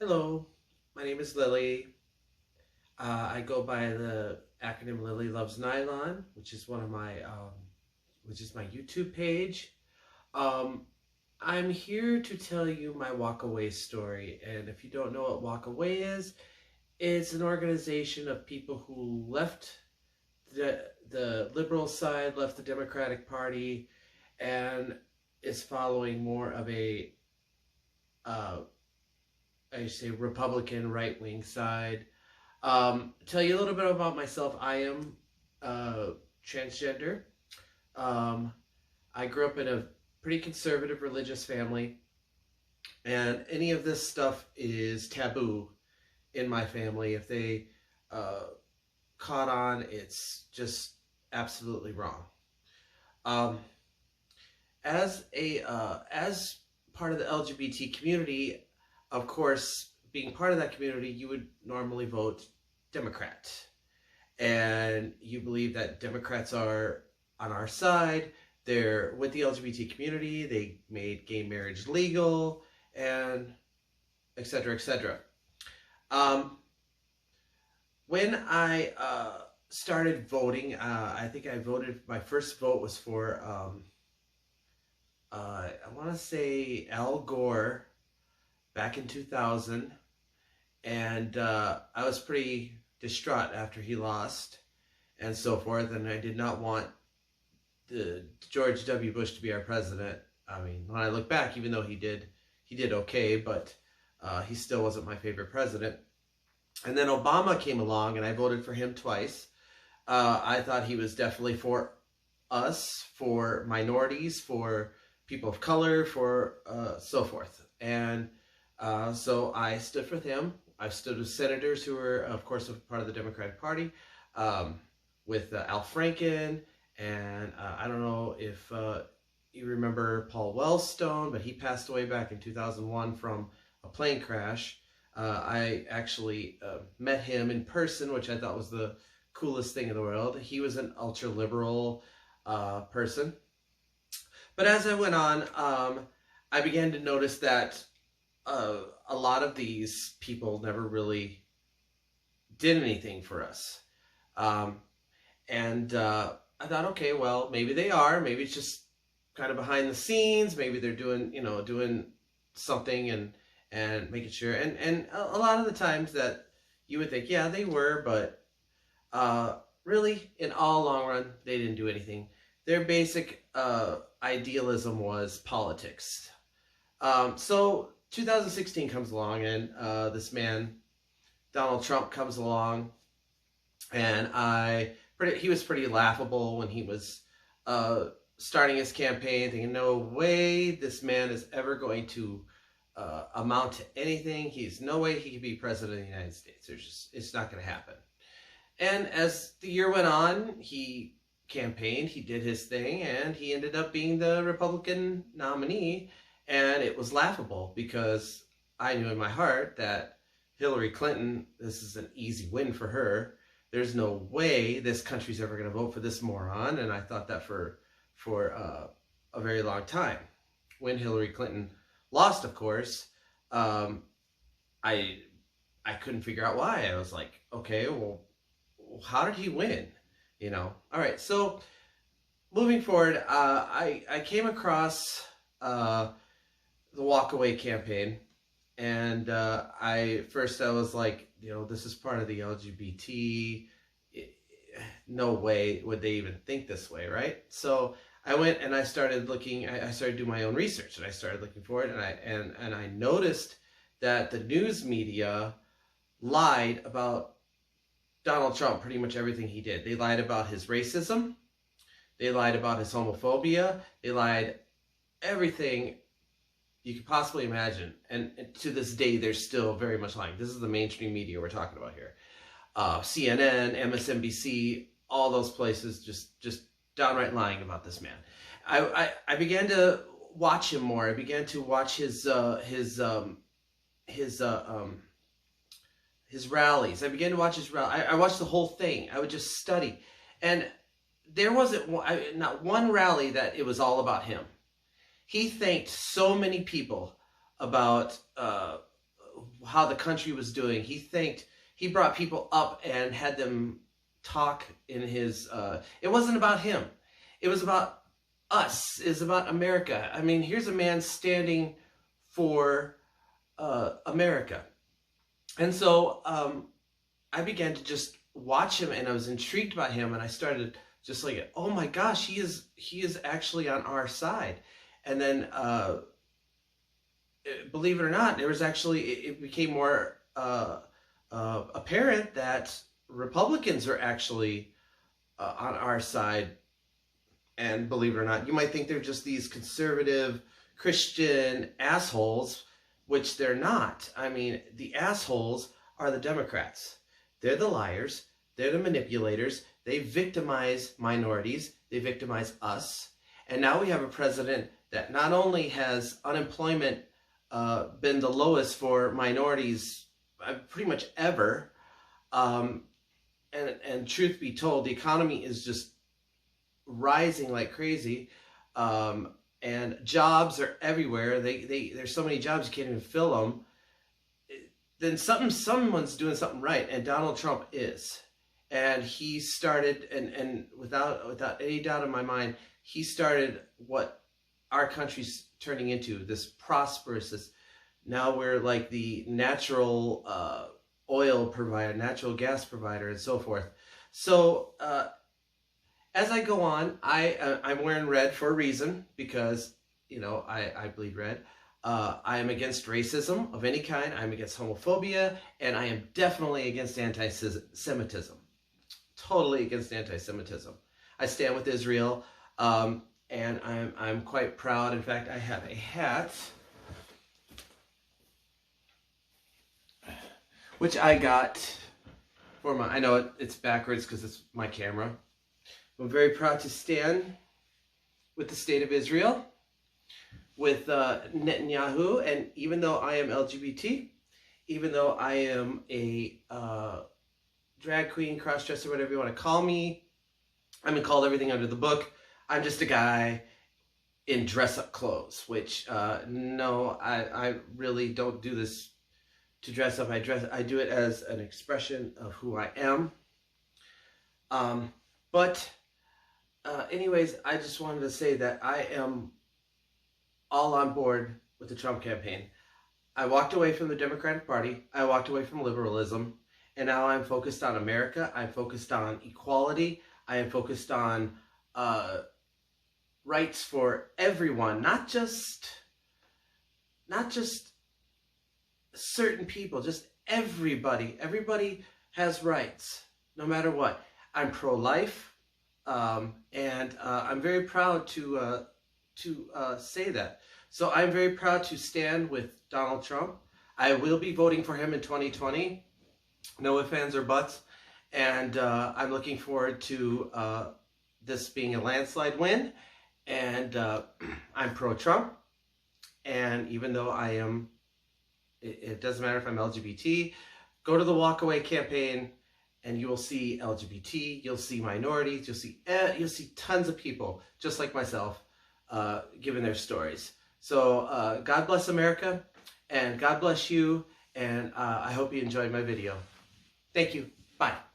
Hello, my name is Lily. I go by the acronym Lily Loves Nylon, which is which is my YouTube page. Um, I'm here to tell you my Walkaway story, and if you don't know what Walkaway is, it's an organization of people who left the liberal side, left the Democratic Party, and is following more of a uh, I say Republican right wing side. Tell you a little bit about myself. I am transgender. Um, I grew up in a pretty conservative religious family, and any of this stuff is taboo in my family. If they uh, caught on, it's just absolutely wrong. Um, as part of the LGBT community, of course, being part of that community, you would normally vote Democrat, and you believe that Democrats are on our side. They're with the LGBT community. They made gay marriage legal, and etc. etc. Um, when I started voting, I think I voted. My first vote was for I want to say Al Gore back in 2000, and I was pretty distraught after he lost and so forth, and I did not want the George W. Bush to be our president. I mean, when I look back, even though he did okay, but he still wasn't my favorite president. And then Obama came along, and I voted for him twice. I thought he was definitely for us, for minorities, for people of color, for so forth. And so I stood with him. I've stood with senators who were, of course, a part of the Democratic Party, with Al Franken, and I don't know if you remember Paul Wellstone, but he passed away back in 2001 from a plane crash. I actually met him in person, which I thought was the coolest thing in the world. He was an ultra-liberal person. But as I went on, I began to notice that a lot of these people never really did anything for us. And I thought, okay, well, maybe they are. Maybe it's just kind of behind the scenes. Maybe they're doing, doing something and making sure. And a lot of the times that you would think, yeah, they were, but really, in all long run, they didn't do anything. Their basic idealism was politics. So 2016 comes along, and this man, Donald Trump, comes along, and he was pretty laughable when he was starting his campaign, thinking, no way this man is ever going to amount to anything. He's no way he could be president of the United States. It's not going to happen. And as the year went on, he campaigned, he did his thing, and he ended up being the Republican nominee. And it was laughable because I knew in my heart that Hillary Clinton, this is an easy win for her. There's no way this country's ever going to vote for this moron. And I thought that for a very long time. When Hillary Clinton lost, of course, I couldn't figure out why. I was like, okay, well, how did he win? All right. So moving forward, I came across the Walkaway campaign, and I was like, this is part of the LGBT. No way would they even think this way, right? So I went and I started looking. I started doing my own research, and I started looking for it, and I noticed that the news media lied about Donald Trump, pretty much everything he did. They lied about his racism. They lied about his homophobia. They lied everything you could possibly imagine. And to this day, they're still very much lying. This is the mainstream media we're talking about here. CNN, MSNBC, all those places just downright lying about this man. I began to watch him more. I began to watch his rallies. I began to watch his rally. I watched the whole thing. I would just study. And there wasn't not one rally that it was all about him. He thanked so many people about how the country was doing. He brought people up and had them talk in his, it wasn't about him. It was about us. It was about America. I mean, here's a man standing for America. And so I began to just watch him, and I was intrigued by him, and I started just like, oh my gosh, he is actually on our side. And then believe it or not, it became more apparent that Republicans are actually on our side. And believe it or not, you might think they're just these conservative Christian assholes, which they're not. I mean, the assholes are the Democrats. They're the liars. They're the manipulators. They victimize minorities. They victimize us. And now we have a president that not only has unemployment been the lowest for minorities pretty much ever, and truth be told, the economy is just rising like crazy, and jobs are everywhere. There's so many jobs you can't even fill them. Then someone's doing something right, and Donald Trump is. And he started, and without any doubt in my mind, he started what our country's turning into, this prosperous, now we're like the natural oil provider, natural gas provider, and so forth. So as I go on, I'm wearing red for a reason, because, you know, I bleed red. I am against racism of any kind. I'm against homophobia, and I am definitely against anti-Semitism. Totally against anti-Semitism. I stand with Israel, and I'm quite proud. In fact, I have a hat which I got for I know it's backwards because it's my camera. I'm very proud to stand with the state of Israel, with Netanyahu, and even though I am LGBT, even though I am a drag queen, cross-dresser, whatever you want to call me, I'm called everything under the book. I'm just a guy in dress-up clothes, which no, I really don't do this to dress up. I do it as an expression of who I am. Anyways, I just wanted to say that I am all on board with the Trump campaign. I walked away from the Democratic Party. I walked away from liberalism. And now I'm focused on America. I'm focused on equality. I am focused on rights for everyone, not just certain people, just everybody. Everybody has rights, no matter what. I'm pro-life, and I'm very proud to say that. So I'm very proud to stand with Donald Trump. I will be voting for him in 2020. No ifs, ands, or buts. And I'm looking forward to this being a landslide win. And I'm pro-Trump. And even though I am, it doesn't matter if I'm LGBT, go to the Walkaway campaign and you will see LGBT, you'll see minorities, you'll see tons of people just like myself giving their stories. So God bless America, and God bless you, and I hope you enjoyed my video. Thank you. Bye.